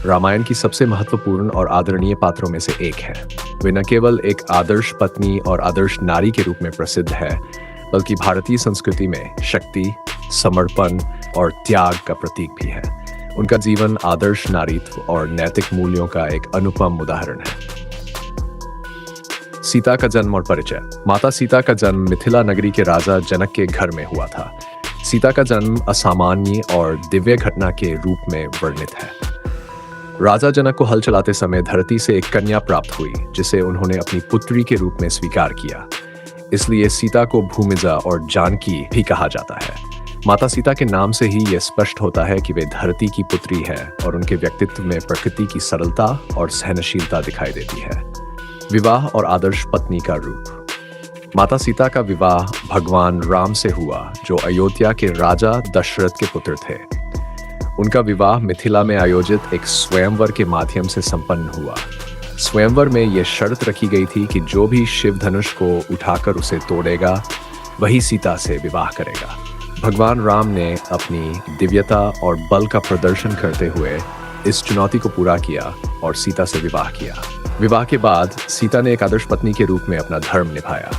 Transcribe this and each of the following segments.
रामायण की सबसे महत्वपूर्ण और आदरणीय पात्रों में से एक है। वे न केवल एक आदर्श पत्नी और आदर्श नारी के रूप में प्रसिद्ध है, बल्कि भारतीय संस्कृति में शक्ति, समर्पण और त्याग का प्रतीक भी है। उनका जीवन आदर्श नारीत्व और नैतिक मूल्यों का एक अनुपम उदाहरण है। सीता का जन्म और परिचय। माता सीता का जन्म मिथिला नगरी के राजा जनक के घर में हुआ था। सीता का जन्म असामान्य और दिव्य घटना के रूप में वर्णित है। राजा जनक को हल चलाते समय धरती से एक कन्या प्राप्त हुई, जिसे उन्होंने अपनी पुत्री के रूप में स्वीकार किया। इसलिए सीता को भूमिजा और जानकी भी कहा जाता है। माता सीता के नाम से ही यह स्पष्ट होता है कि वे धरती की पुत्री है और उनके व्यक्तित्व में प्रकृति की सरलता और सहनशीलता दिखाई देती है। विवाह और आदर्श पत्नी का रूप। माता सीता का विवाह भगवान राम से हुआ, जो अयोध्या के राजा दशरथ के पुत्र थे। उनका विवाह मिथिला में आयोजित एक स्वयंवर के माध्यम से संपन्न हुआ। स्वयंवर में यह शर्त रखी गई थी कि जो भी शिव धनुष को उठाकर उसे तोड़ेगा, वही सीता से विवाह करेगा। भगवान राम ने अपनी दिव्यता और बल का प्रदर्शन करते हुए इस चुनौती को पूरा किया और सीता से विवाह किया। विवाह के बाद सीता ने एक आदर्श पत्नी के रूप में अपना धर्म निभाया।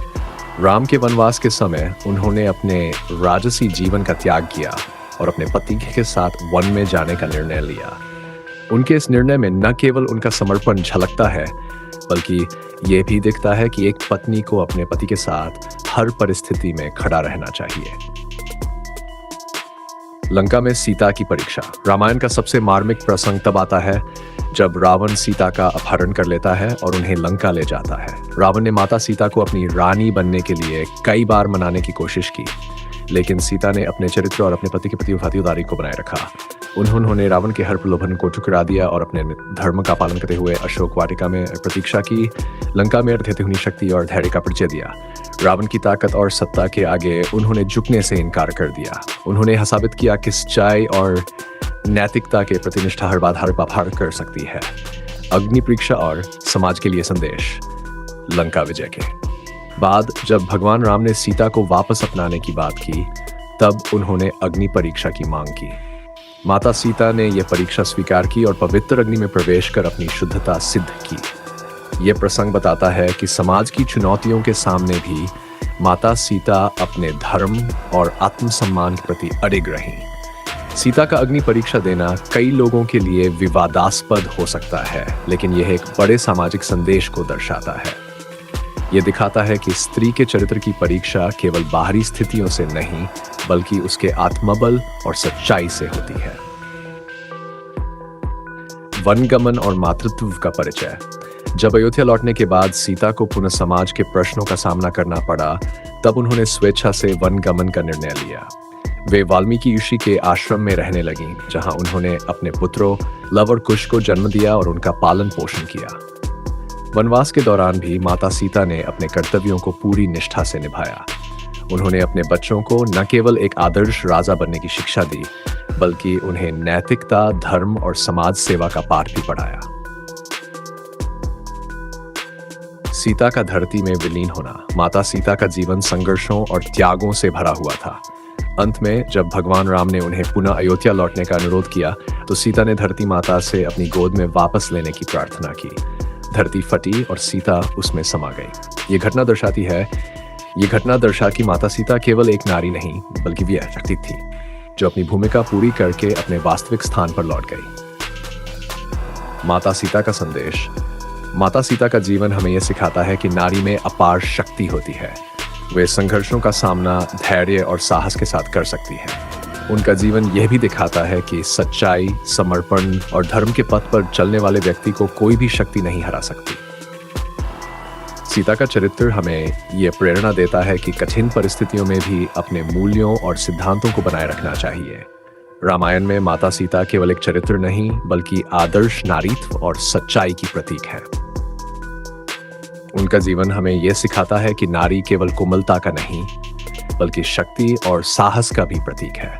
राम के वनवास के समय उन्होंने अपने राजसी जीवन का त्याग किया और अपने पति के साथ वन में जाने का निर्णय लिया। उनके इस निर्णय में न केवल उनका समर्पण झलकता है, बल्कि ये भी दिखता है कि एक पत्नी को अपने पति के साथ हर परिस्थिति में खड़ा रहना चाहिए। लंका में सीता की परीक्षा। रामायण का सबसे मार्मिक प्रसंग तब आता है जब रावण सीता का अपहरण कर लेता है और उन्हें लंका ले जाता है। रावण ने माता सीता को अपनी रानी बनने के लिए कई बार मनाने की कोशिश की, लेकिन सीता ने अपने चरित्र और अपने पति के प्रति वफादारी को बनाए रखा। उन्होंने रावण के हर प्रलोभन को ठुकरा दिया और अपने धर्म का पालन करते हुए अशोक वाटिका में प्रतीक्षा की। लंका में रहते शक्ति और धैर्य का परिचय दिया। रावण की ताकत और सत्ता के आगे उन्होंने झुकने से इनकार कर दिया। उन्होंने साबित किया कि सच्चाई और नैतिकता के प्रति निष्ठा हर बाधा पार कर सकती है। अग्नि परीक्षा और समाज के लिए संदेश। लंका विजय के बाद जब भगवान राम ने सीता को वापस अपनाने की बात की, तब उन्होंने अग्नि परीक्षा की मांग की। माता सीता ने यह परीक्षा स्वीकार की और पवित्र अग्नि में प्रवेश कर अपनी शुद्धता सिद्ध की। यह प्रसंग बताता है कि समाज की चुनौतियों के सामने भी माता सीता अपने धर्म और आत्मसम्मान के प्रति अडिग रहीं। सीता का अग्नि परीक्षा देना कई लोगों के लिए विवादास्पद हो सकता है, लेकिन यह एक बड़े सामाजिक संदेश को दर्शाता है। यह दिखाता है कि स्त्री के चरित्र की परीक्षा केवल बाहरी स्थितियों से नहीं, बल्कि उसके आत्मबल और सच्चाई से होती है। वनगमन और मातृत्व का परिचय। जब अयोध्या लौटने के बाद सीता को पुनः समाज के प्रश्नों का सामना करना पड़ा, तब उन्होंने स्वेच्छा से वनगमन का निर्णय लिया। वे वाल्मीकि ऋषि के आश्रम में रहने लगीं, जहां उन्होंने अपने पुत्रों लव और कुश को जन्म दिया और उनका पालन पोषण किया। वनवास के दौरान भी माता सीता ने अपने कर्तव्यों को पूरी निष्ठा से निभाया। उन्होंने अपने बच्चों को न केवल एक आदर्श राजा बनने की शिक्षा दी, बल्कि उन्हें नैतिकता, धर्म और समाज सेवा का पाठ भी पढ़ाया। सीता का धरती में विलीन होना। माता सीता का जीवन संघर्षों और त्यागों से भरा हुआ था। अंत में जब भगवान राम ने उन्हें पुनः अयोध्या लौटने का अनुरोध किया, तो सीता ने धरती माता से अपनी गोद में वापस लेने की प्रार्थना की। धरती फटी और सीता उसमें समा गई। ये घटना दर्शा कि माता सीता केवल एक नारी नहीं, बल्कि वीर शक्ति थी, जो अपनी भूमिका पूरी करके अपने वास्तविक स्थान पर लौट गई। माता सीता का संदेश। माता सीता का जीवन हमें यह सिखाता है कि नारी में अपार शक्ति होती है। वे संघर्षों का सामना धैर्य और साहस के साथ कर सकती हैं। उनका जीवन यह भी दिखाता है कि सच्चाई, समर्पण और धर्म के पथ पर चलने वाले व्यक्ति को कोई भी शक्ति नहीं हरा सकती। सीता का चरित्र हमें यह प्रेरणा देता है कि कठिन परिस्थितियों में भी अपने मूल्यों और सिद्धांतों को बनाए रखना चाहिए। रामायण में माता सीता केवल एक चरित्र नहीं, बल्कि आदर्श नारीत्व और सच्चाई की प्रतीक है। उनका जीवन हमें यह सिखाता है कि नारी केवल कोमलता का नहीं, बल्कि शक्ति और साहस का भी प्रतीक है।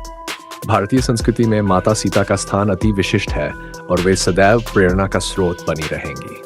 भारतीय संस्कृति में माता सीता का स्थान अति विशिष्ट है और वे सदैव प्रेरणा का स्रोत बनी रहेंगी।